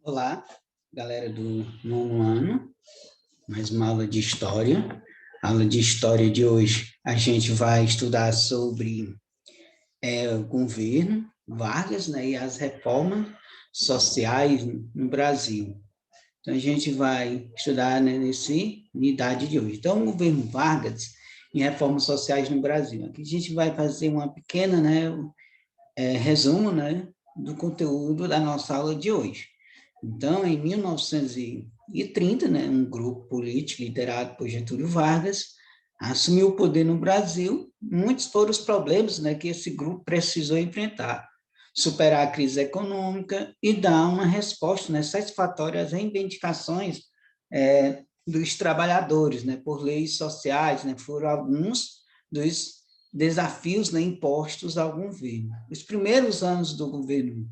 Olá, galera do nono ano, mais uma aula de História. A aula de História de hoje, a gente vai estudar sobre o governo Vargas, né, e as reformas sociais no Brasil. Então, a gente vai estudar, né, nessa unidade de hoje. Então, o governo Vargas e reformas sociais no Brasil. Aqui a gente vai fazer uma pequena, né, resumo, né, do conteúdo da nossa aula de hoje. Então, em 1930, né, um grupo político liderado por Getúlio Vargas assumiu o poder no Brasil. Muitos foram os problemas, né, que esse grupo precisou enfrentar. Superar a crise econômica e dar uma resposta, né, satisfatória às reivindicações dos trabalhadores, né, por leis sociais, né, foram alguns dos desafios, né, impostos ao governo. Os primeiros anos do governo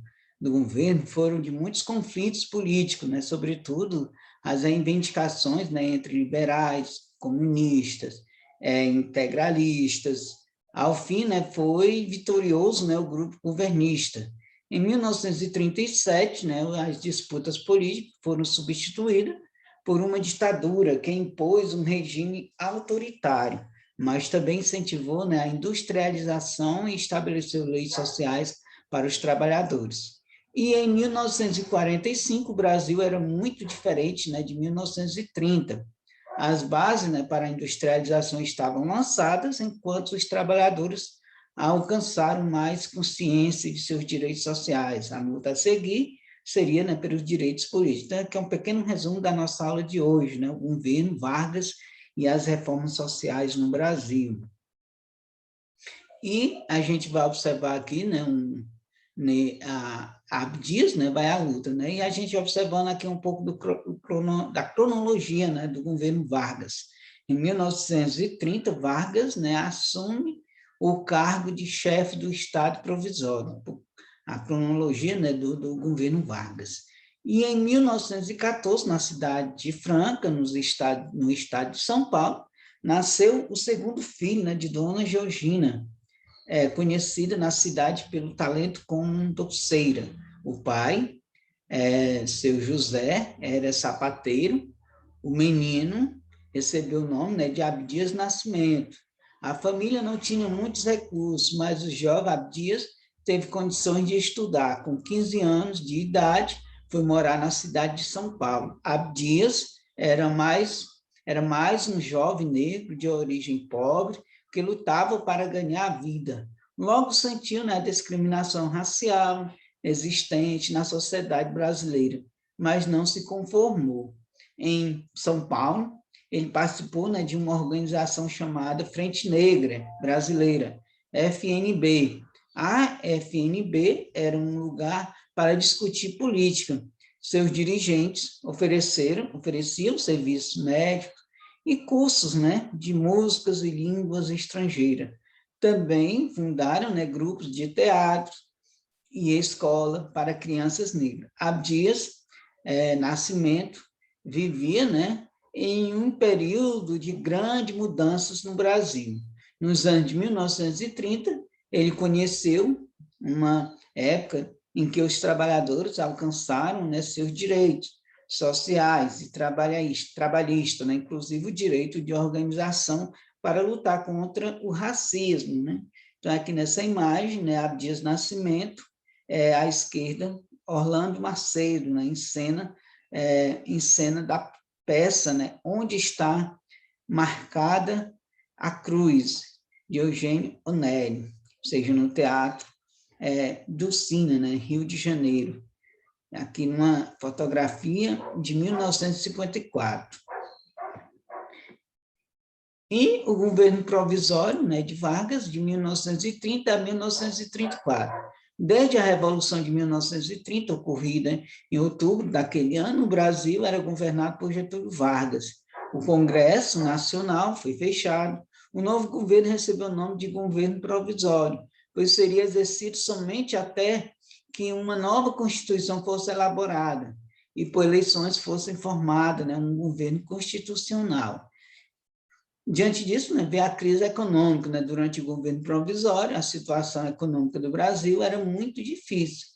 foram de muitos conflitos políticos, né, sobretudo as reivindicações, né, entre liberais, comunistas, integralistas. Ao fim, né, foi vitorioso, né, o grupo governista. Em 1937, né, as disputas políticas foram substituídas por uma ditadura que impôs um regime autoritário, mas também incentivou, né, a industrialização e estabeleceu leis sociais para os trabalhadores. E em 1945, o Brasil era muito diferente, né, de 1930. As bases, né, para a industrialização estavam lançadas, enquanto os trabalhadores alcançaram mais consciência de seus direitos sociais. A luta a seguir seria, né, pelos direitos políticos. Então, aqui é um pequeno resumo da nossa aula de hoje, né, o governo Vargas e as reformas sociais no Brasil. E a gente vai observar aqui, né, Abdias, né, vai à luta, né, e a gente observando aqui um pouco da cronologia, né, do governo Vargas. Em 1930, Vargas, né, assume o cargo de chefe do Estado provisório, a cronologia, né, do governo Vargas. E em 1914, na cidade de Franca, no estado de São Paulo, nasceu o segundo filho, né, de Dona Georgina, conhecida na cidade pelo talento como doceira. O pai, seu José, era sapateiro. O menino recebeu o nome, né, de Abdias Nascimento. A família não tinha muitos recursos, mas o jovem Abdias teve condições de estudar. Com 15 anos de idade, foi morar na cidade de São Paulo. Abdias era mais um jovem negro de origem pobre que lutava para ganhar a vida. Logo sentiu, né, a discriminação racial existente na sociedade brasileira, mas não se conformou. Em São Paulo, ele participou, né, de uma organização chamada Frente Negra Brasileira, FNB. A FNB era um lugar para discutir política. Seus dirigentes ofereciam serviços médicos e cursos, né, de músicas e línguas estrangeiras. Também fundaram, né, grupos de teatro e escola para crianças negras. Abdias Nascimento vivia, né, em um período de grandes mudanças no Brasil. Nos anos de 1930, ele conheceu uma época em que os trabalhadores alcançaram, né, seus direitos sociais e trabalhistas, né, inclusive o direito de organização para lutar contra o racismo, né? Então, aqui nessa imagem, né, Abdias Nascimento, à esquerda, Orlando Macedo, né, em cena da peça, né, Onde Está Marcada a Cruz, de Eugênio Onelli, ou seja, no Teatro do Cine, né, Rio de Janeiro, aqui numa fotografia de 1954. E o governo provisório, né, de Vargas, de 1930 a 1934. Desde a Revolução de 1930, ocorrida em outubro daquele ano, o Brasil era governado por Getúlio Vargas. O Congresso Nacional foi fechado. O novo governo recebeu o nome de governo provisório, pois seria exercido somente até que uma nova Constituição fosse elaborada e por eleições fosse formada, né, um governo constitucional. Diante disso, né, veio a crise econômica, né, durante o governo provisório, a situação econômica do Brasil era muito difícil.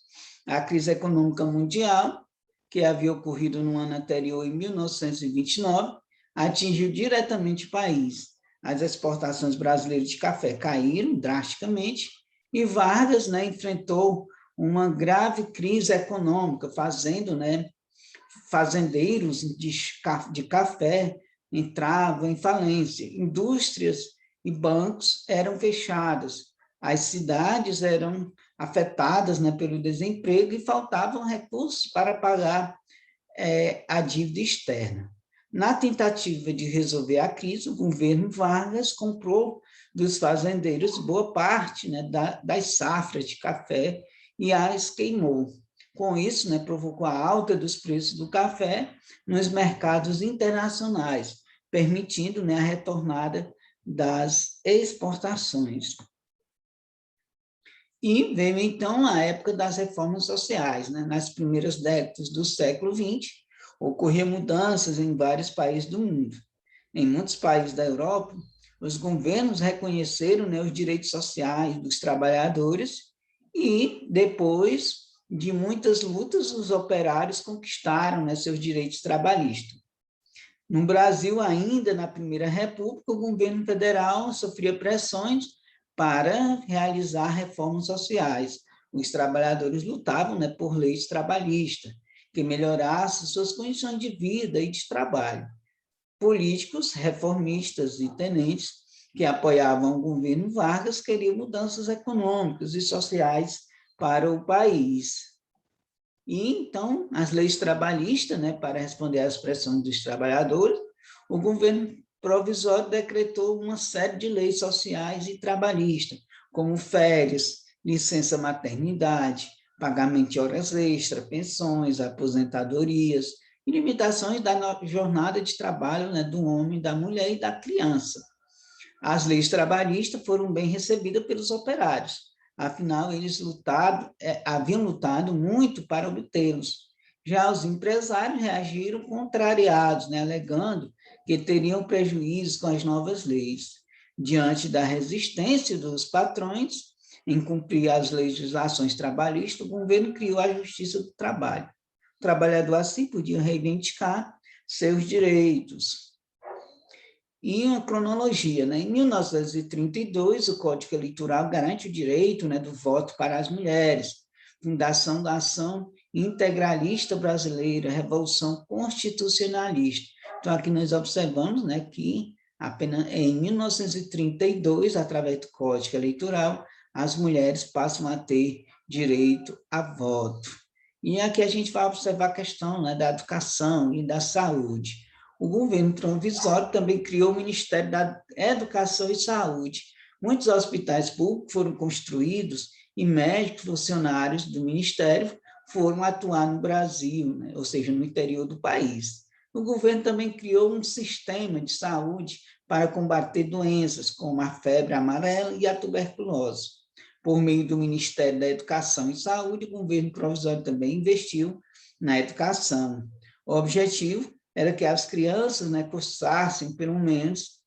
A crise econômica mundial que havia ocorrido no ano anterior, em 1929, atingiu diretamente o país. As exportações brasileiras de café caíram drasticamente e Vargas, né, enfrentou uma grave crise econômica, fazendo, né, fazendeiros de café entravam em falência, indústrias e bancos eram fechados, as cidades eram afetadas, né, pelo desemprego e faltavam recursos para pagar a dívida externa. Na tentativa de resolver a crise, o governo Vargas comprou dos fazendeiros boa parte, né, das safras de café e as queimou. Com isso, né, provocou a alta dos preços do café nos mercados internacionais, permitindo, né, a retomada das exportações. E veio, então, a época das reformas sociais. Né? Nas primeiras décadas do século XX, ocorriam mudanças em vários países do mundo. Em muitos países da Europa, os governos reconheceram, né, os direitos sociais dos trabalhadores e, depois de muitas lutas, os operários conquistaram, né, seus direitos trabalhistas. No Brasil, ainda na Primeira República, o governo federal sofria pressões para realizar reformas sociais. Os trabalhadores lutavam, né, por leis trabalhistas, que melhorassem suas condições de vida e de trabalho. Políticos, reformistas e tenentes que apoiavam o governo Vargas queriam mudanças econômicas e sociais para o país. E, então, as leis trabalhistas, né, para responder às pressões dos trabalhadores, o governo provisório decretou uma série de leis sociais e trabalhistas, como férias, licença maternidade, pagamento de horas extras, pensões, aposentadorias, e limitações da jornada de trabalho, né, do homem, da mulher e da criança. As leis trabalhistas foram bem recebidas pelos operários, afinal, eles haviam lutado muito para obtê-los. Já os empresários reagiram contrariados, né, alegando que teriam prejuízos com as novas leis. Diante da resistência dos patrões em cumprir as legislações trabalhistas, o governo criou a Justiça do Trabalho. O trabalhador, assim, podia reivindicar seus direitos. E uma cronologia, né? Em 1932, o Código Eleitoral garante o direito, né, do voto para as mulheres. Fundação da Ação Integralista Brasileira, Revolução Constitucionalista. Então, aqui nós observamos, né, que apenas em 1932, através do Código Eleitoral, as mulheres passam a ter direito a voto. E aqui a gente vai observar a questão, né, da educação e da saúde. O governo provisório também criou o Ministério da Educação e Saúde. Muitos hospitais públicos foram construídos e médicos funcionários do Ministério foram atuar no Brasil, né? Ou seja, no interior do país. O governo também criou um sistema de saúde para combater doenças como a febre amarela e a tuberculose. Por meio do Ministério da Educação e Saúde, o governo provisório também investiu na educação. O objetivo era que as crianças, né, cursassem pelo menos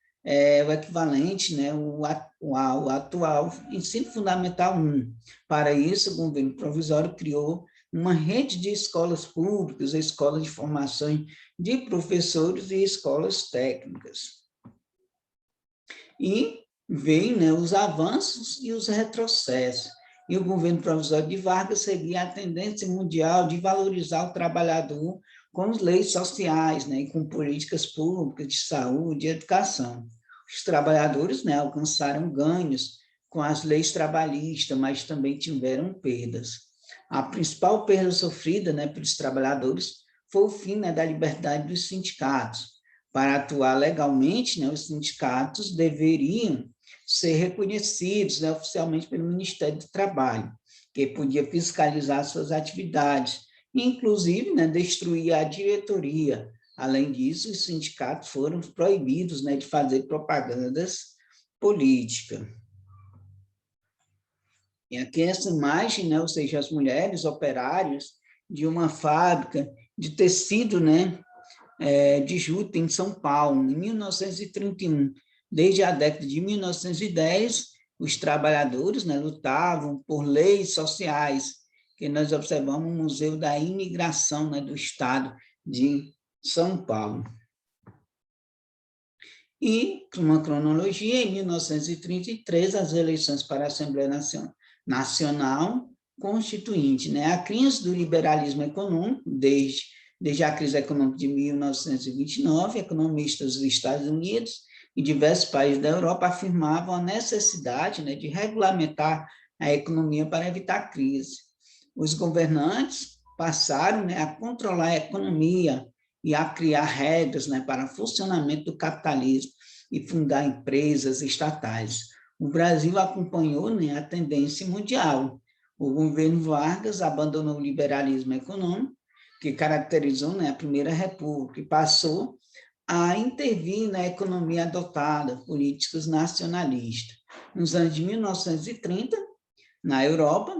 o equivalente, né, o atual ensino fundamental 1. Para isso, o governo provisório criou uma rede de escolas públicas, escolas de formação de professores e escolas técnicas. E veio, né, os avanços e os retrocessos. E o governo provisório de Vargas seguia a tendência mundial de valorizar o trabalhador com as leis sociais, né, e com políticas públicas de saúde e educação. Os trabalhadores, né, alcançaram ganhos com as leis trabalhistas, mas também tiveram perdas. A principal perda sofrida, né, pelos trabalhadores foi o fim, né, da liberdade dos sindicatos. Para atuar legalmente, né, os sindicatos deveriam ser reconhecidos, né, oficialmente pelo Ministério do Trabalho, que podia fiscalizar suas atividades, inclusive, né, destruir a diretoria. Além disso, os sindicatos foram proibidos, né, de fazer propagandas políticas. E aqui essa imagem, né, ou seja, as mulheres operárias de uma fábrica de tecido, né, de juta em São Paulo, em 1931. Desde a década de 1910, os trabalhadores, né, lutavam por leis sociais que nós observamos o Museu da Imigração, né, do Estado de São Paulo. E, uma cronologia, em 1933, as eleições para a Assembleia Nacional Constituinte, né? A crise do liberalismo econômico, desde a crise econômica de 1929, economistas dos Estados Unidos e diversos países da Europa afirmavam a necessidade, né, de regulamentar a economia para evitar crise. Os governantes passaram, né, a controlar a economia e a criar regras, né, para o funcionamento do capitalismo e fundar empresas estatais. O Brasil acompanhou, né, a tendência mundial. O governo Vargas abandonou o liberalismo econômico, que caracterizou, né, a Primeira República, e passou a intervir na economia adotada, políticos nacionalistas. Nos anos de 1930, na Europa,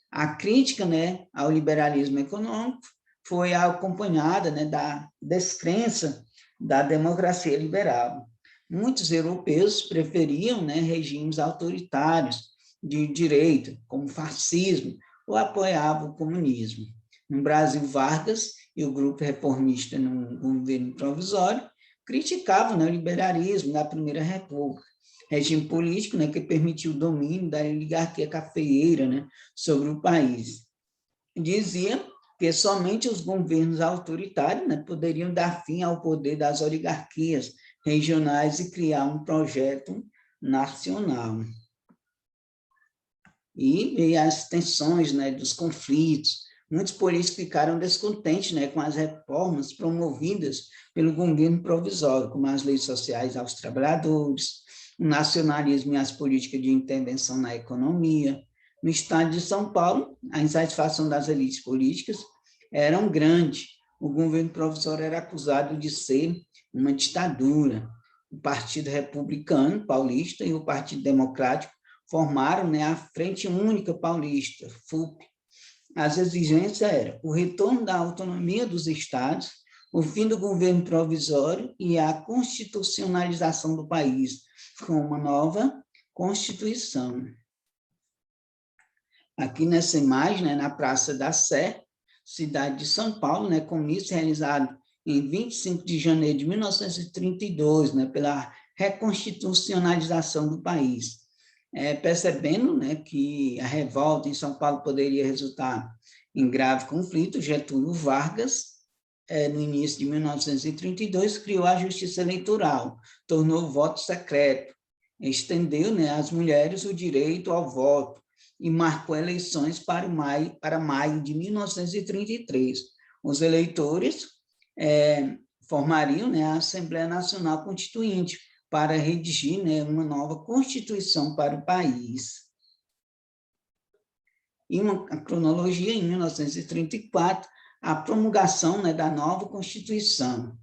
a crítica, né, ao liberalismo econômico foi acompanhada, né, da descrença da democracia liberal. Muitos europeus preferiam, né, regimes autoritários de direita, como fascismo, ou apoiavam o comunismo. No Brasil, Vargas e o grupo reformista no governo provisório criticavam, né, o liberalismo da Primeira República, regime político, né, que permitiu o domínio da oligarquia cafeeira, né, sobre o país. Dizia que somente os governos autoritários, né, poderiam dar fim ao poder das oligarquias regionais e criar um projeto nacional. E as tensões, né, dos conflitos, muitos políticos ficaram descontentes, né, com as reformas promovidas pelo governo provisório, como as leis sociais aos trabalhadores, o nacionalismo e as políticas de intervenção na economia. No estado de São Paulo, a insatisfação das elites políticas era grande. O governo provisório era acusado de ser uma ditadura. O Partido Republicano Paulista e o Partido Democrático formaram, né, a Frente Única Paulista, FUP. As exigências eram o retorno da autonomia dos estados, o fim do governo provisório e a constitucionalização do país, com uma nova Constituição. Aqui nessa imagem, né, na Praça da Sé, cidade de São Paulo, né, comício realizado em 25 de janeiro de 1932, né, pela reconstitucionalização do país. Percebendo, né, que a revolta em São Paulo poderia resultar em grave conflito, Getúlio Vargas, no início de 1932, criou a Justiça Eleitoral, tornou o voto secreto, estendeu, né, às mulheres o direito ao voto e marcou eleições para maio de 1933. Os eleitores formariam, né, a Assembleia Nacional Constituinte para redigir, né, uma nova Constituição para o país. E uma cronologia, em 1934, a promulgação, né, da nova Constituição.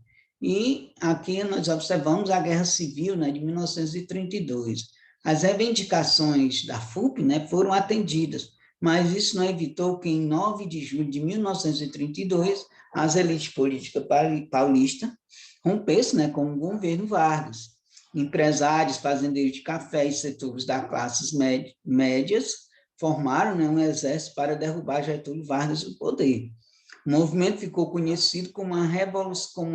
E aqui nós observamos a Guerra Civil, né, de 1932. As reivindicações da FUP, né, foram atendidas, mas isso não evitou que, em 9 de julho de 1932, as elites políticas paulistas rompessem, né, com o governo Vargas. Empresários, fazendeiros de café e setores das classes médias formaram, né, um exército para derrubar Getúlio Vargas do poder. O movimento ficou conhecido como uma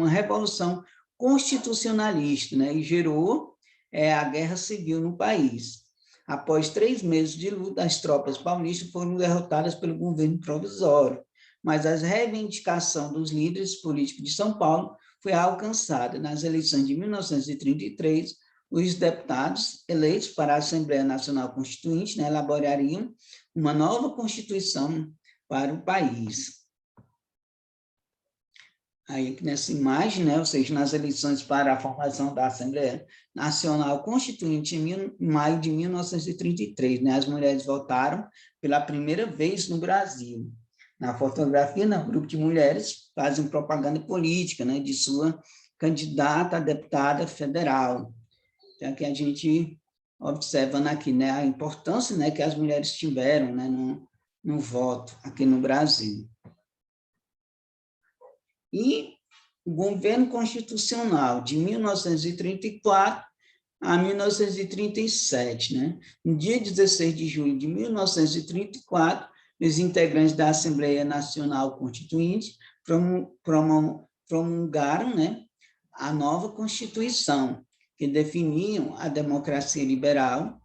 revolução constitucionalista, né, e gerou a Guerra Civil no país. Após 3 meses de luta, as tropas paulistas foram derrotadas pelo governo provisório, mas a reivindicação dos líderes políticos de São Paulo foi alcançada. Nas eleições de 1933, os deputados eleitos para a Assembleia Nacional Constituinte, né, elaborariam uma nova Constituição para o país. Aí, nessa imagem, né, ou seja, nas eleições para a formação da Assembleia Nacional Constituinte, em maio de 1933, né, as mulheres votaram pela primeira vez no Brasil. Na fotografia, né, um grupo de mulheres fazem propaganda política, né, de sua candidata a deputada federal. Então, aqui a gente observa aqui, né, a importância, né, que as mulheres tiveram, né, no voto aqui no Brasil. E o governo constitucional de 1934 a 1937, né? No dia 16 de julho de 1934, os integrantes da Assembleia Nacional Constituinte promulgaram, né, a nova Constituição, que definiam a democracia liberal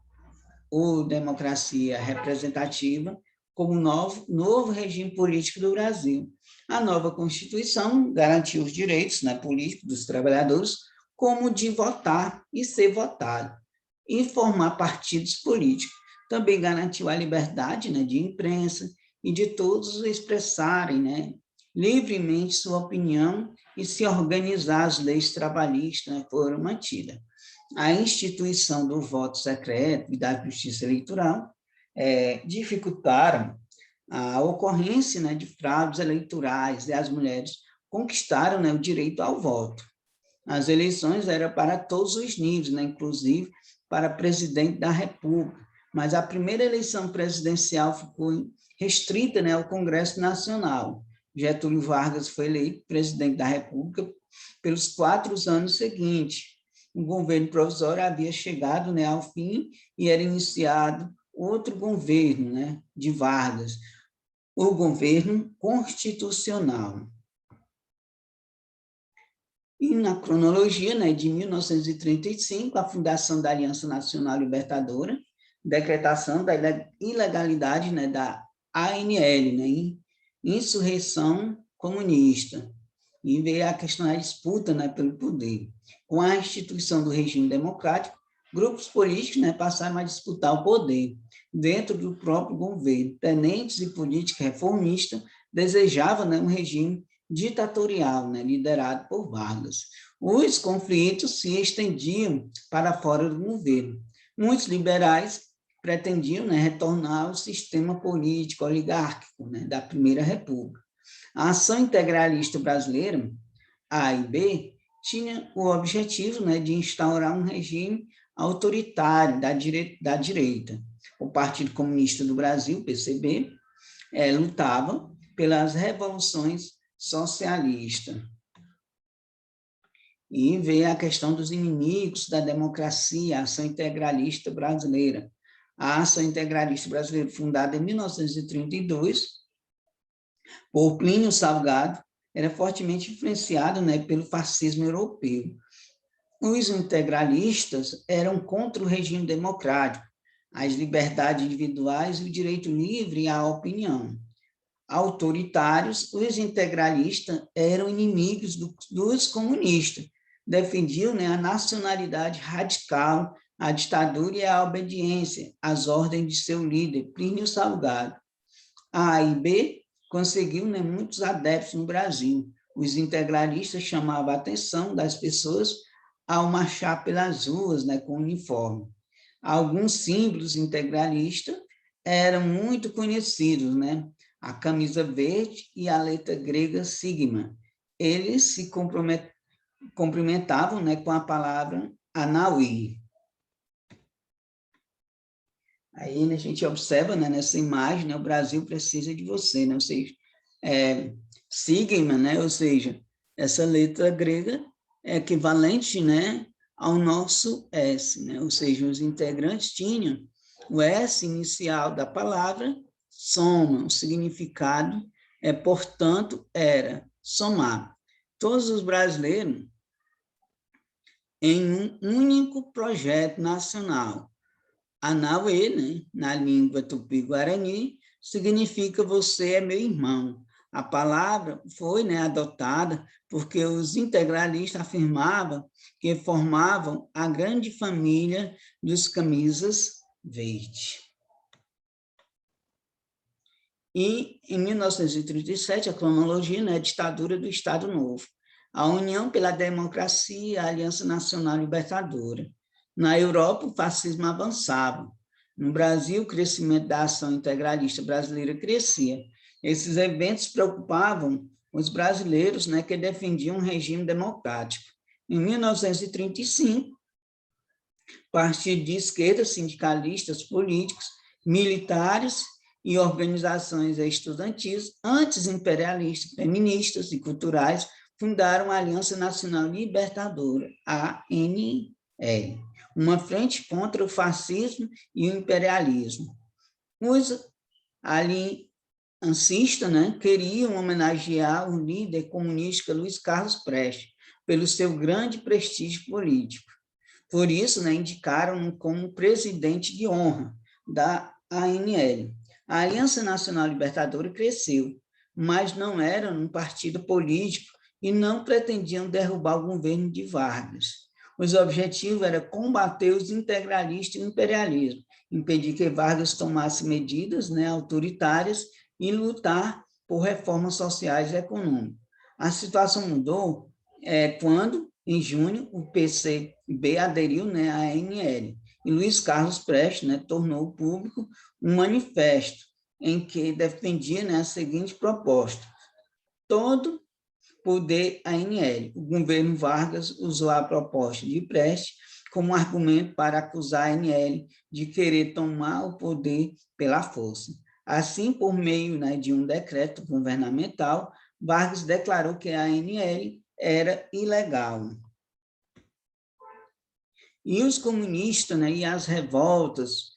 ou democracia representativa como novo regime político do Brasil. A nova Constituição garantiu os direitos, né, políticos dos trabalhadores, como de votar e ser votado, e formar partidos políticos. Também garantiu a liberdade, né, de imprensa e de todos expressarem, né, livremente sua opinião e se organizar. As leis trabalhistas, né, foram mantidas. A instituição do voto secreto e da justiça eleitoral dificultaram a ocorrência, né, de fraudes eleitorais, e as mulheres conquistaram, né, o direito ao voto. As eleições eram para todos os níveis, né, inclusive para presidente da República, mas a primeira eleição presidencial ficou restrita, né, ao Congresso Nacional. Getúlio Vargas foi eleito presidente da República pelos 4 anos seguintes. O governo provisório havia chegado, né, ao fim e era iniciado outro governo, né, de Vargas, o governo constitucional. E na cronologia, né, de 1935, a fundação da Aliança Nacional Libertadora, decretação da ilegalidade, né, da ANL, né, insurreição comunista, e veio a questão da disputa, né, pelo poder. Com a instituição do regime democrático, grupos políticos, né, passaram a disputar o poder dentro do próprio governo. Tenentes e políticos reformistas desejavam, né, um regime ditatorial, né, liderado por Vargas. Os conflitos se estendiam para fora do governo. Muitos liberais pretendiam, né, retornar ao sistema político oligárquico, né, da Primeira República. A Ação Integralista Brasileira, A e B, tinha o objetivo, né, de instaurar um regime autoritário da direita. O Partido Comunista do Brasil, PCB, lutava pelas revoluções socialistas. E veio a questão dos inimigos da democracia, a Ação Integralista Brasileira. A Ação Integralista Brasileira, fundada em 1932, por Plínio Salgado, era fortemente influenciado, né, pelo fascismo europeu. Os integralistas eram contra o regime democrático, as liberdades individuais e o direito livre à opinião. Autoritários, os integralistas eram inimigos dos comunistas, defendiam, né, a nacionalidade radical, a ditadura e a obediência às ordens de seu líder, Plínio Salgado. A e B conseguiu, né, muitos adeptos no Brasil. Os integralistas chamavam a atenção das pessoas ao marchar pelas ruas, né, com uniforme. Alguns símbolos integralistas eram muito conhecidos, né? A camisa verde e a letra grega sigma. Eles se cumprimentavam, né, com a palavra Anauí. Aí, né, a gente observa, né, nessa imagem, né, o Brasil precisa de você, né, ou seja, sigma, né, ou seja, essa letra grega é equivalente, né, ao nosso S, né, ou seja, os integrantes tinham o S inicial da palavra, soma, o significado, portanto, era somar. Todos os brasileiros em um único projeto nacional. Anauê, né, na língua tupi-guarani, significa você é meu irmão. A palavra foi, né, adotada porque os integralistas afirmavam que formavam a grande família dos camisas verdes. E, em 1937, a cronologia, né, a ditadura do Estado Novo. A União pela Democracia, a Aliança Nacional Libertadora. Na Europa, o fascismo avançava. No Brasil, o crescimento da ação integralista brasileira crescia. Esses eventos preocupavam os brasileiros, né, que defendiam um regime democrático. Em 1935, partidos de esquerda, sindicalistas, políticos, militares e organizações estudantis, anti-imperialistas, feministas e culturais, fundaram a Aliança Nacional Libertadora, ANL, uma frente contra o fascismo e o imperialismo. ansista, né, queriam homenagear o líder comunista Luiz Carlos Prestes, pelo seu grande prestígio político. Por isso, né, indicaram-no como presidente de honra da ANL. A Aliança Nacional Libertadora cresceu, mas não era um partido político e não pretendiam derrubar o governo de Vargas. Os objetivos eram combater os integralistas e o imperialismo, impedir que Vargas tomasse medidas, né, autoritárias e lutar por reformas sociais e econômicas. A situação mudou quando, em junho, o PCB aderiu, né, à ANL, e Luiz Carlos Prestes, né, tornou público um manifesto em que defendia, né, a seguinte proposta: todo poder ANL. O governo Vargas usou a proposta de Prestes como argumento para acusar a ANL de querer tomar o poder pela força. Assim, por meio, né, de um decreto governamental, Vargas declarou que a ANL era ilegal. E os comunistas, né, e as revoltas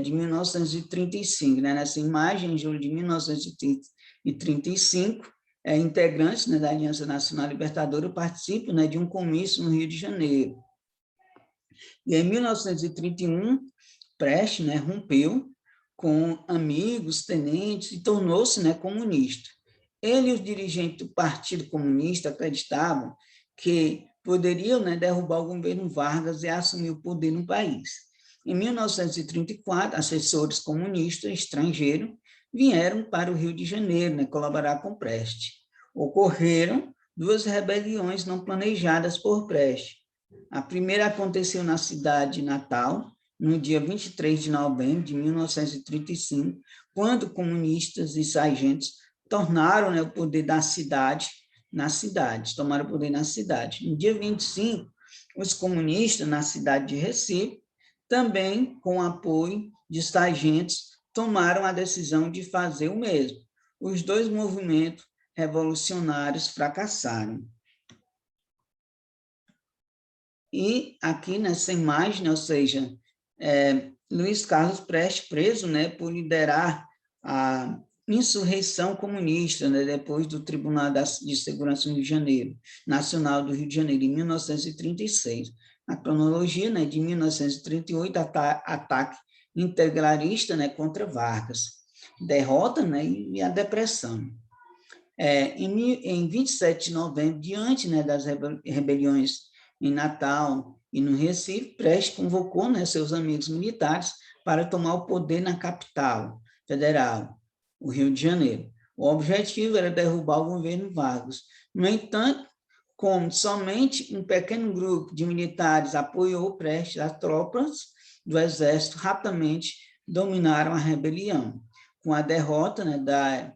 de 1935, né, nessa imagem, em julho de 1935, integrantes, né, da Aliança Nacional Libertadora participam, né, de um comício no Rio de Janeiro. E em 1931, Prestes, né, rompeu com amigos, tenentes, e tornou-se, né, comunista. Ele e os dirigentes do Partido Comunista acreditavam que poderiam, né, derrubar o governo Vargas e assumir o poder no país. Em 1934, assessores comunistas estrangeiros vieram para o Rio de Janeiro, né, colaborar com Prestes. Ocorreram duas rebeliões não planejadas por Prestes. A primeira aconteceu na cidade de Natal, no dia 23 de novembro de 1935, quando comunistas e sargentos tornaram, né, o poder da cidade na cidade, tomaram o poder na cidade. No dia 25, os comunistas na cidade de Recife, também com apoio de sargentos, tomaram a decisão de fazer o mesmo. Os dois movimentos revolucionários fracassaram. E aqui nessa imagem, ou seja, Luiz Carlos Prestes preso, né, por liderar a insurreição comunista, né, depois do Tribunal de Segurança do Rio de Janeiro, Nacional do Rio de Janeiro, em 1936. A cronologia, né, de 1938, ataque integralista, né, contra Vargas, derrota, né, e a depressão. Em 27 de novembro, diante, né, das rebeliões em Natal e no Recife, Prestes convocou, né, seus amigos militares para tomar o poder na capital federal, o Rio de Janeiro. O objetivo era derrubar o governo Vargas. No entanto, como somente um pequeno grupo de militares apoiou Prestes, as tropas do exército rapidamente dominaram a rebelião. Com a derrota, né, da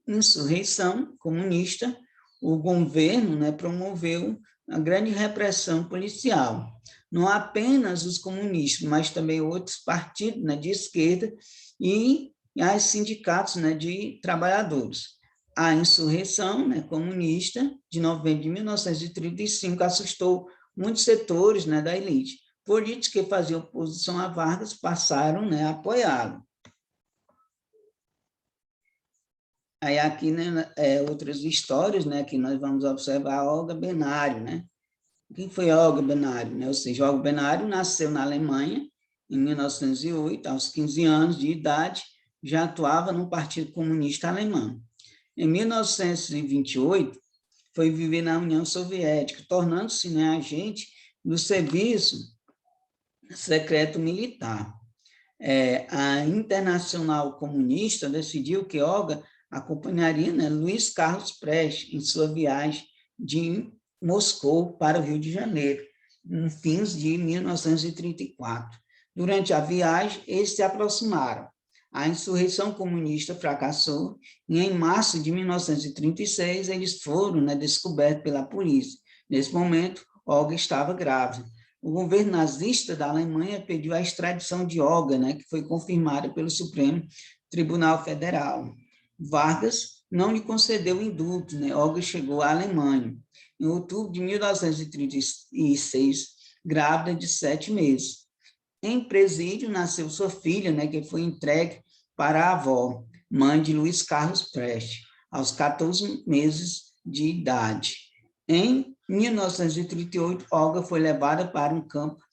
insurreição comunista, o governo, né, promoveu a grande repressão policial. Não apenas os comunistas, mas também outros partidos, né, de esquerda e as sindicatos, né, de trabalhadores. A insurreição, né, comunista de novembro de 1935 assustou muitos setores, né, da elite. Políticos que faziam oposição a Vargas passaram, né, a apoiá-lo. Aí aqui, né, outras histórias, né, que nós vamos observar a Olga Benário, né? Quem foi Olga Benário, né? Ou seja, Olga Benário nasceu na Alemanha em 1908, aos 15 anos de idade, já atuava no Partido Comunista Alemão. Em 1928, foi viver na União Soviética, tornando-se, né, agente do serviço secreto militar. A Internacional Comunista decidiu que Olga acompanharia, né, Luiz Carlos Prestes em sua viagem de Moscou para o Rio de Janeiro, no fins de 1934. Durante a viagem, eles se aproximaram. A insurreição comunista fracassou e, em março de 1936, eles foram, né, descobertos pela polícia. Nesse momento, Olga estava grávida. O governo nazista da Alemanha pediu a extradição de Olga, né, que foi confirmada pelo Supremo Tribunal Federal. Vargas não lhe concedeu indulto, né? Olga chegou à Alemanha em outubro de 1936, grávida de 7 meses. Em presídio nasceu sua filha, né, que foi entregue para a avó. mãe de Luiz Carlos Prestes, aos 14 meses de idade. Em 1938, Olga foi levada para um campo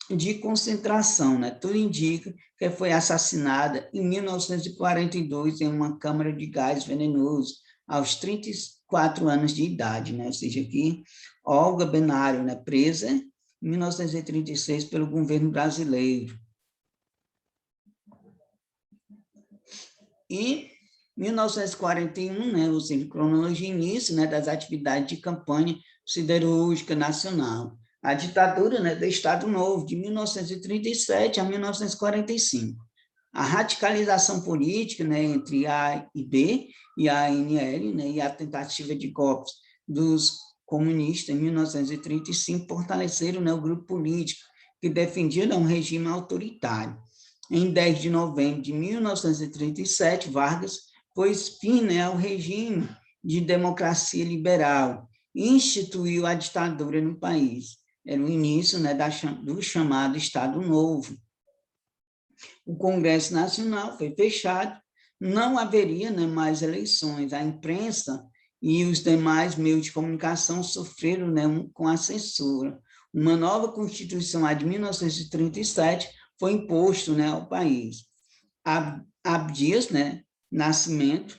de concentração, né? Tudo indica que foi assassinada em 1942 em uma câmara de gás venenoso, aos 34 anos de idade, né? Ou seja, aqui, Olga Benário, né? Presa em 1936 pelo governo brasileiro. E 1941, né, ou seja, cronologia início, né, das atividades de campanha siderúrgica nacional. A ditadura, né, do Estado Novo, de 1937 a 1945. A radicalização política, né, entre A e B e a ANL, né, e a tentativa de golpes dos comunistas em 1935 fortaleceram, né, o grupo político que defendia, né, um regime autoritário. Em 10 de novembro de 1937, Vargas pôs fim, né, ao regime de democracia liberal e instituiu a ditadura no país. Era o início, né, do chamado Estado Novo. O Congresso Nacional foi fechado, não haveria, né, mais eleições. A imprensa e os demais meios de comunicação sofreram, né, com a censura. Uma nova Constituição, a de 1937, foi imposto, né, ao país. Abdias, né, Nascimento,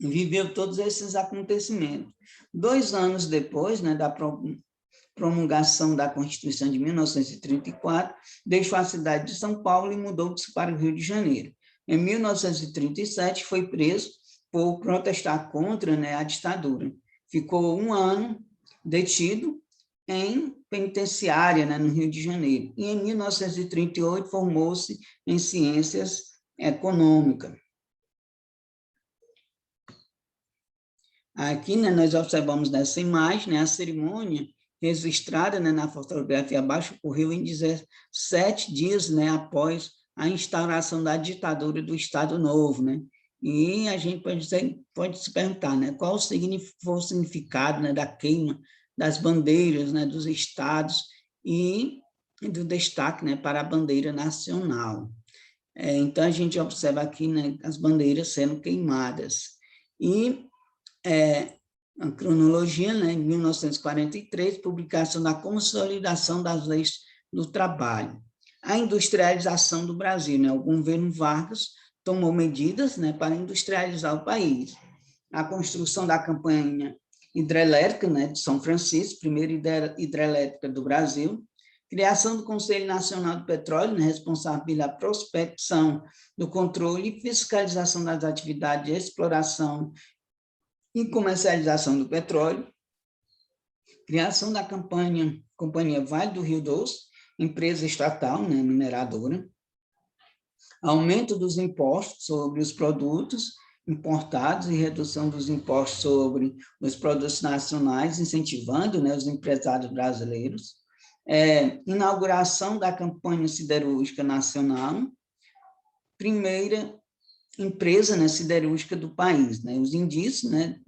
viveu todos esses acontecimentos. 2 anos depois, né, da promulgação da Constituição de 1934, deixou a cidade de São Paulo e mudou-se para o Rio de Janeiro. Em 1937, foi preso por protestar contra, né, a ditadura. Ficou 1 ano detido em penitenciária, né, no Rio de Janeiro. E em 1938 formou-se em ciências econômicas. Aqui, né, nós observamos nessa imagem, né, a cerimônia registrada, né, na fotografia abaixo ocorreu em 17 dias, né, após a instauração da ditadura do Estado Novo, né? E a gente pode se perguntar, né, qual foi o significado, né, da queima das bandeiras, né, dos estados e do destaque, né, para a bandeira nacional. Então, a gente observa aqui, né, as bandeiras sendo queimadas. E a cronologia, né, em 1943, publicação da Consolidação das Leis do Trabalho. A industrialização do Brasil, né, o governo Vargas tomou medidas, né, para industrializar o país. A construção da campanha hidrelétrica, né, de São Francisco, primeira hidrelétrica do Brasil, criação do Conselho Nacional do Petróleo, né, responsável pela prospecção, do controle e fiscalização das atividades de exploração e comercialização do petróleo, criação da Companhia Vale do Rio Doce, empresa estatal, né, mineradora, aumento dos impostos sobre os produtos importados e redução dos impostos sobre os produtos nacionais, incentivando, né, os empresários brasileiros, inauguração da campanha siderúrgica nacional, primeira empresa, né, siderúrgica do país, né? Os índices, né,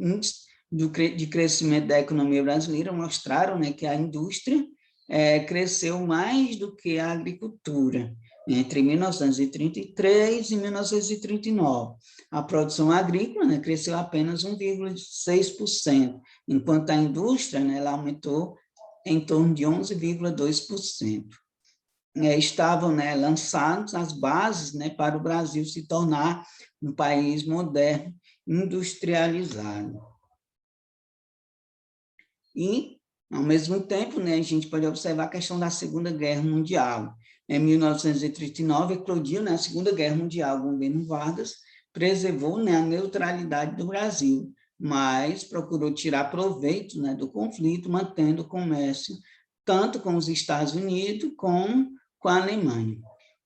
de crescimento da economia brasileira mostraram, né, que a indústria cresceu mais do que a agricultura entre 1933 e 1939. A produção agrícola, né, cresceu apenas 1,6%, enquanto a indústria, né, ela aumentou em torno de 11,2%. Estavam, né, lançadas as bases, né, para o Brasil se tornar um país moderno, industrializado. E, ao mesmo tempo, né, a gente pode observar a questão da Segunda Guerra Mundial. Em 1939, eclodiu, né, a Segunda Guerra Mundial. O governo Vargas preservou, né, a neutralidade do Brasil, mas procurou tirar proveito, né, do conflito, mantendo o comércio tanto com os Estados Unidos como com a Alemanha.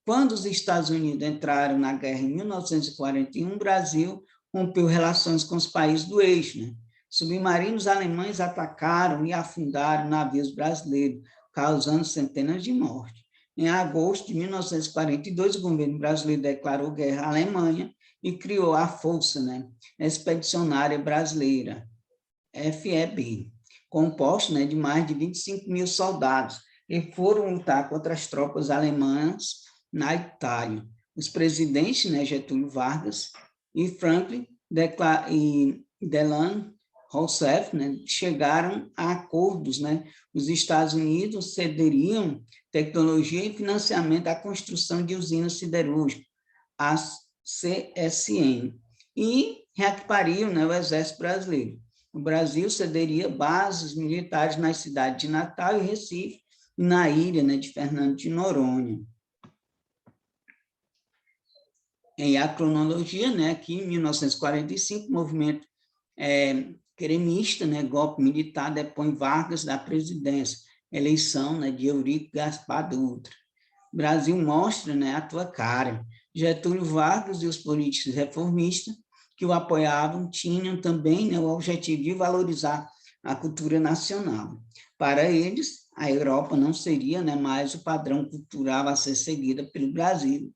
Quando os Estados Unidos entraram na guerra em 1941, o Brasil rompeu relações com os países do eixo, né? Submarinos alemães atacaram e afundaram navios brasileiros, causando centenas de mortes. Em agosto de 1942, o governo brasileiro declarou guerra à Alemanha e criou a Força, né, Expedicionária Brasileira, FEB, composto, né, de mais de 25 mil soldados, que foram lutar contra as tropas alemãs na Itália. Os presidentes, né, Getúlio Vargas e Franklin e Delano Rousseff, né, chegaram a acordos, né? Os Estados Unidos cederiam tecnologia e financiamento à construção de usinas siderúrgicas, a CSN, e reequipariam, né, o Exército Brasileiro. O Brasil cederia bases militares nas cidades de Natal e Recife, e na ilha, né, de Fernando de Noronha. E a cronologia, né, aqui em 1945, o movimento gremista, né, golpe militar, depõe Vargas da presidência, eleição, né, de Eurico Gaspar Dutra. O Brasil mostra, né, a tua cara. Getúlio Vargas e os políticos reformistas que o apoiavam tinham também, né, o objetivo de valorizar a cultura nacional. Para eles, a Europa não seria, né, mais o padrão cultural a ser seguido pelo Brasil.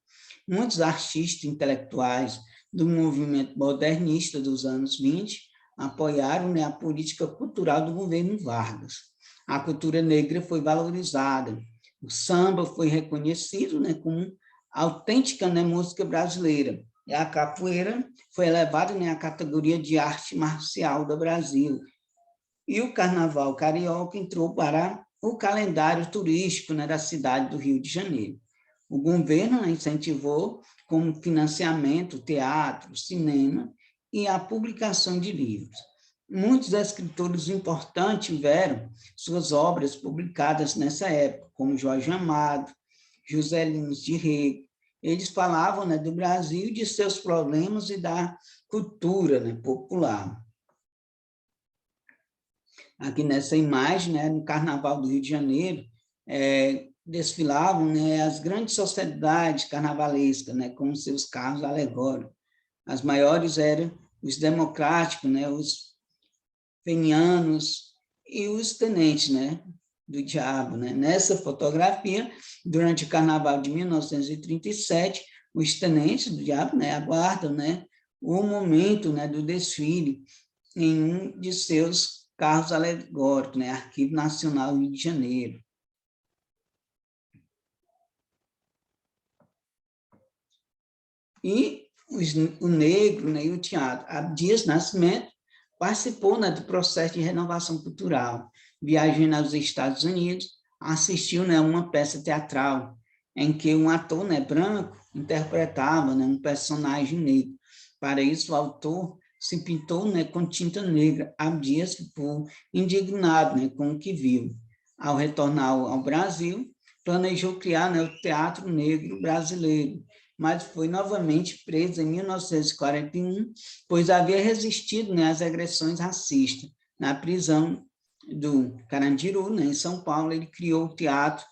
Muitos artistas intelectuais do movimento modernista dos anos 20 apoiaram, né, a política cultural do governo Vargas. A cultura negra foi valorizada, o samba foi reconhecido, né, como autêntica, né, música brasileira, e a capoeira foi elevada, né, à categoria de arte marcial do Brasil. E o carnaval carioca entrou para o calendário turístico, né, da cidade do Rio de Janeiro. O governo, né, incentivou como financiamento teatro, cinema e a publicação de livros. Muitos escritores importantes tiveram suas obras publicadas nessa época, como Jorge Amado, José Lins de Rego. Eles falavam, né, do Brasil, de seus problemas e da cultura, né, popular. Aqui nessa imagem, né, no Carnaval do Rio de Janeiro, desfilavam, né, as grandes sociedades carnavalescas, né, com seus carros alegóricos. As maiores eram os democráticos, né, os fenianos e os tenentes, né, do diabo, né? Nessa fotografia, durante o Carnaval de 1937, os tenentes do diabo, né, aguardam, né, o momento, né, do desfile em um de seus carros alegóricos, né, Arquivo Nacional Rio de Janeiro. E o negro, né, e o teatro. Abdias Nascimento participou, né, do processo de renovação cultural, viajando aos Estados Unidos, assistiu, né, uma peça teatral em que um ator, né, branco interpretava, né, um personagem negro. Para isso, o autor se pintou, né, com tinta negra. Abdias ficou indignado, né, com o que viu. Ao retornar ao Brasil, planejou criar, né, o Teatro Negro Brasileiro, mas foi novamente preso em 1941, pois havia resistido, né, às agressões racistas. Na prisão do Carandiru, né, em São Paulo, ele criou o Teatro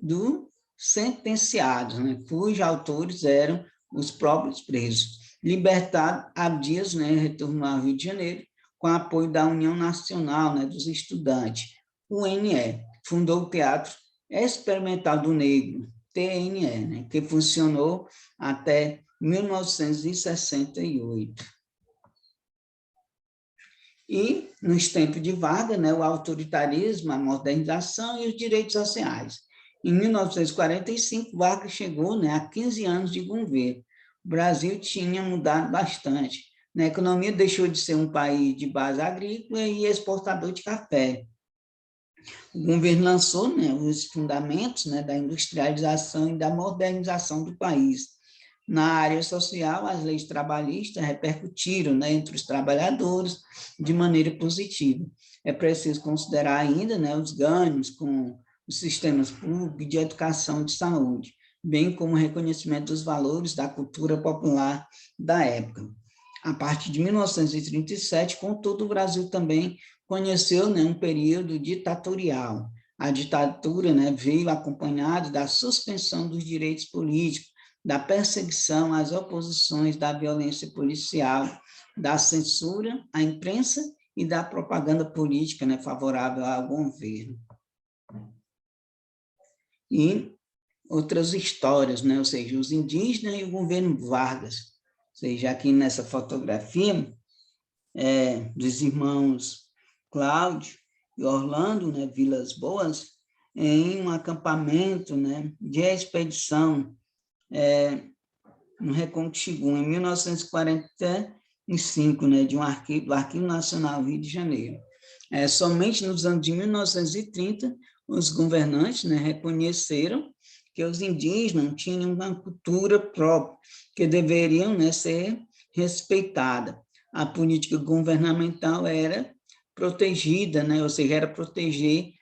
do Sentenciados, né, cujos autores eram os próprios presos. Libertado, Abdias, né, retornou ao Rio de Janeiro com apoio da União Nacional, né, dos Estudantes, UNE. Fundou o Teatro Experimental do Negro, TNE, né, que funcionou até 1968. E, nos tempos de Vargas, né, o autoritarismo, a modernização e os direitos sociais. Em 1945, Vargas chegou, né, a 15 anos de governo. O Brasil tinha mudado bastante. A economia deixou de ser um país de base agrícola e exportador de café. O governo lançou, né, os fundamentos, né, da industrialização e da modernização do país. Na área social, as leis trabalhistas repercutiram, né, entre os trabalhadores de maneira positiva. É preciso considerar ainda, né, os ganhos com os sistemas públicos de educação e de saúde, bem como o reconhecimento dos valores da cultura popular da época. A partir de 1937, contudo, o Brasil também conheceu, né, um período ditatorial. A ditadura, né, veio acompanhada da suspensão dos direitos políticos, da perseguição às oposições, da violência policial, da censura à imprensa e da propaganda política, né, favorável ao governo. E outras histórias, né, ou seja, os indígenas e o governo Vargas. Ou seja, aqui nessa fotografia dos irmãos Cláudio e Orlando, né, Vilas Boas, em um acampamento, né, de expedição no Recôncavo Xingu, em 1945, né, do Arquivo Nacional Rio de Janeiro. Somente nos anos de 1930, os governantes, né, reconheceram que os indígenas tinham uma cultura própria, que deveriam, né, ser respeitada. A política governamental era protegida, né, ou seja, era proteger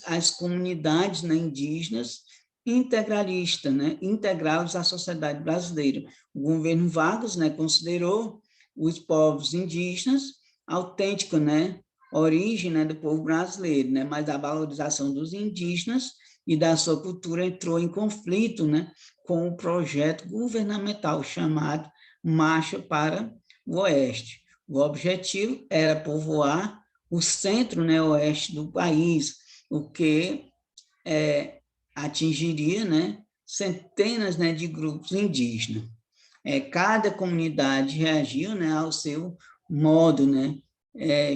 as comunidades, né, indígenas integralistas, né, integrá-los à sociedade brasileira. O governo Vargas, né, considerou os povos indígenas autênticos, né, origem, né, do povo brasileiro, né, mas a valorização dos indígenas e da sua cultura entrou em conflito, né, com o projeto governamental chamado Marcha para o Oeste. O objetivo era povoar o centro, né, oeste do país, o que atingiria, né, centenas, né, de grupos indígenas. Cada comunidade reagiu, né, ao seu modo, né,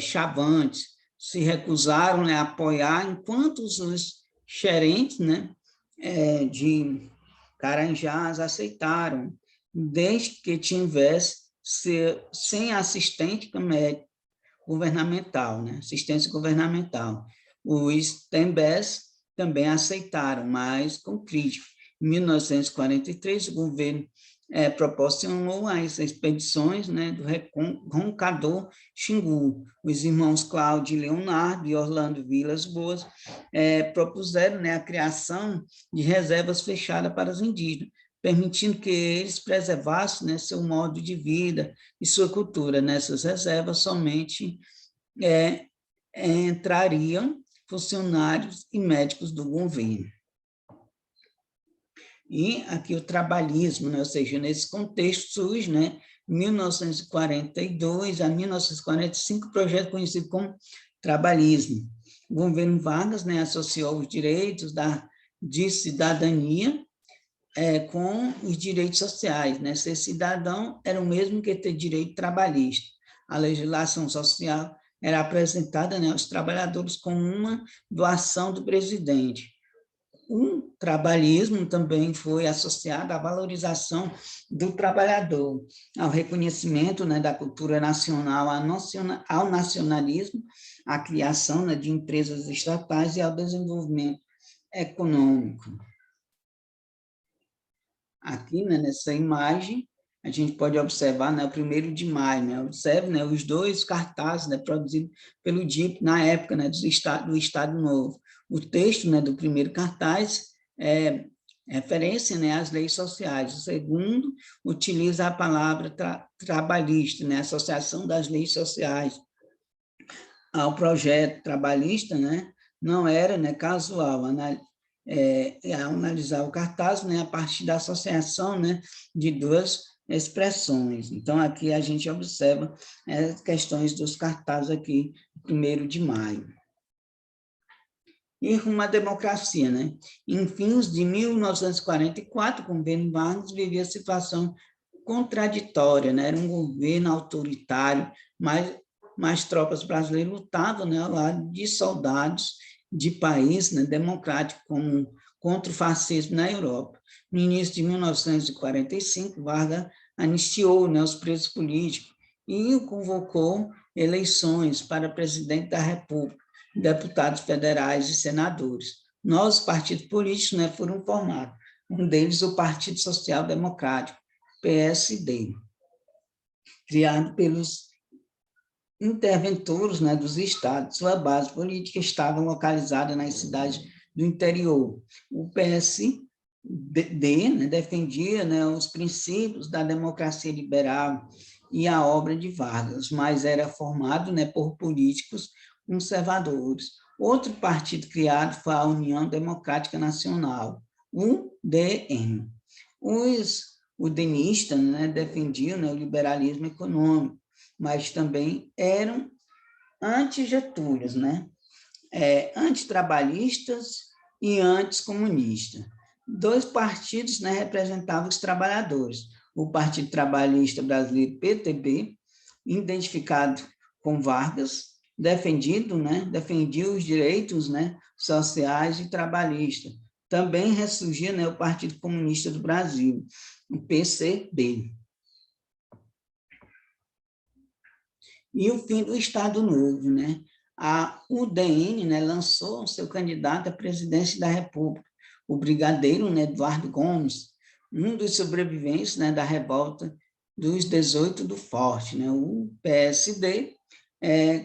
chavantes, se recusaram, né, a apoiar, enquanto os xerentes, né, de Caranjás aceitaram, desde que tivesse sem assistente médico governamental, né, assistência governamental. Os Tembés também aceitaram, mas com crítica. Em 1943, o governo proporcionou as expedições, né, do Roncador Xingu. Os irmãos Cláudio e Leonardo e Orlando Vilas Boas propuseram, né, a criação de reservas fechadas para os indígenas, permitindo que eles preservassem, né, seu modo de vida e sua cultura. Nessas reservas somente entrariam funcionários e médicos do governo. E aqui o trabalhismo, né? Ou seja, nesse contexto surge, né, 1942 a 1945, o projeto conhecido como trabalhismo. O governo Vargas, né, associou os direitos de cidadania com os direitos sociais, né? Ser cidadão era o mesmo que ter direito trabalhista. A legislação social era apresentada, né, aos trabalhadores como uma doação do presidente. O trabalhismo também foi associado à valorização do trabalhador, ao reconhecimento, né, da cultura nacional, ao nacionalismo, à criação, né, de empresas estatais e ao desenvolvimento econômico. Aqui, né, nessa imagem, a gente pode observar, né, o 1º de maio, né, observe, né, os dois cartazes, né, produzidos pelo DIP na época, né, do Estado Novo. O texto, né, do primeiro cartaz é referência, né, às leis sociais. O segundo utiliza a palavra trabalhista, né, associação das leis sociais ao projeto trabalhista, né, não era, né, casual, analisar o cartaz, né, a partir da associação, né, de duas expressões. Então, aqui a gente observa as questões dos cartazes aqui, 1º de maio. E rumo à democracia, né? Em fins de 1944, o governo Vargas vivia a situação contraditória, né? Era um governo autoritário, mas tropas brasileiras lutavam, né, ao lado de soldados de países, né, democráticos, como contra o fascismo na Europa. No início de 1945, Vargas anistiou, né, os presos políticos e convocou eleições para presidente da República, deputados federais e senadores. Novos partidos políticos, né, foram formados, um deles o Partido Social Democrático, PSD, criado pelos interventores, né, dos estados. Sua base política estava localizada nas cidades do interior. O PSD, né, defendia, né, os princípios da democracia liberal e a obra de Vargas, mas era formado, né, por políticos conservadores. Outro partido criado foi a União Democrática Nacional, UDN. Os udenistas, né, defendiam, né, o liberalismo econômico, mas também eram anti-getúlios, né? Antitrabalhistas e anticomunistas. Dois partidos, né, representavam os trabalhadores. O Partido Trabalhista Brasileiro, PTB, identificado com Vargas, defendia os direitos, né, sociais e trabalhistas, também ressurgia, né, o Partido Comunista do Brasil, o PCB. E o fim do Estado Novo, né? A UDN, né, lançou seu candidato à presidência da República, o brigadeiro, né, Eduardo Gomes, um dos sobreviventes, né, da revolta dos 18 do Forte, né? O PSD,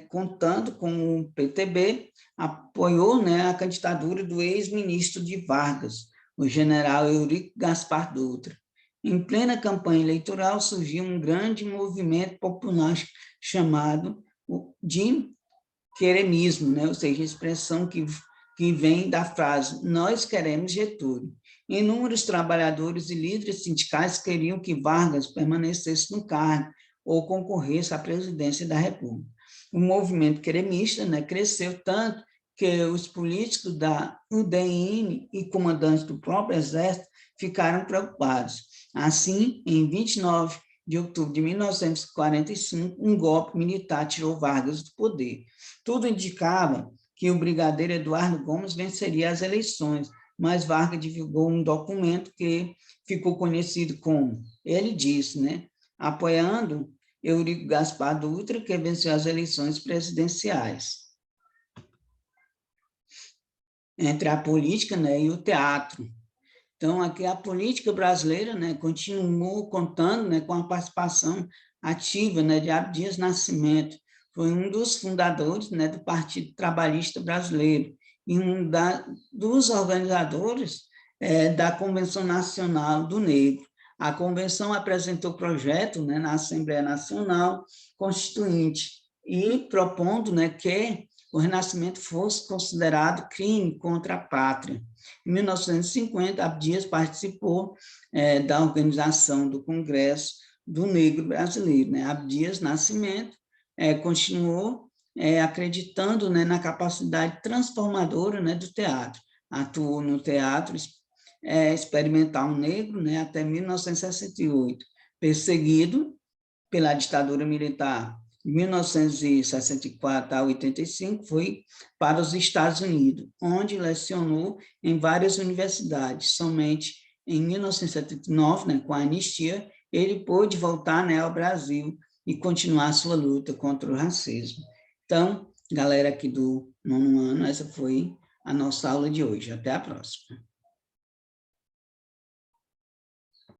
contando com o PTB, apoiou, né, a candidatura do ex-ministro de Vargas, o general Eurico Gaspar Dutra. Em plena campanha eleitoral, surgiu um grande movimento popular chamado de queremismo, né? Ou seja, a expressão que vem da frase "nós queremos Getúlio". Inúmeros trabalhadores e líderes sindicais queriam que Vargas permanecesse no cargo ou concorresse à presidência da República. O movimento queremista, né, cresceu tanto que os políticos da UDN e comandantes do próprio Exército ficaram preocupados. Assim, em 29 de outubro de 1945, um golpe militar tirou Vargas do poder. Tudo indicava que o brigadeiro Eduardo Gomes venceria as eleições, mas Vargas divulgou um documento que ficou conhecido como, ele disse, né, apoiando Eurico Gaspar Dutra, que venceu as eleições presidenciais. Entre a política, né, e o teatro. Então, aqui a política brasileira, né, continuou contando, né, com a participação ativa, né, de Abdias Nascimento. Foi um dos fundadores, né, do Partido Trabalhista Brasileiro e dos organizadores da Convenção Nacional do Negro. A convenção apresentou projeto, né, na Assembleia Nacional Constituinte e propondo, né, que o Renascimento fosse considerado crime contra a pátria. Em 1950, Abdias participou da organização do Congresso do Negro Brasileiro. Né? Abdias Nascimento continuou acreditando, né, na capacidade transformadora, né, do teatro. Atuou no teatro experimental negro, né, até 1968, perseguido pela ditadura militar. De 1964 a 85, foi para os Estados Unidos, onde lecionou em várias universidades. Somente em 1979, né, com a anistia, ele pôde voltar, né, ao Brasil e continuar sua luta contra o racismo. Então, galera aqui do 9º ano, essa foi a nossa aula de hoje. Até a próxima.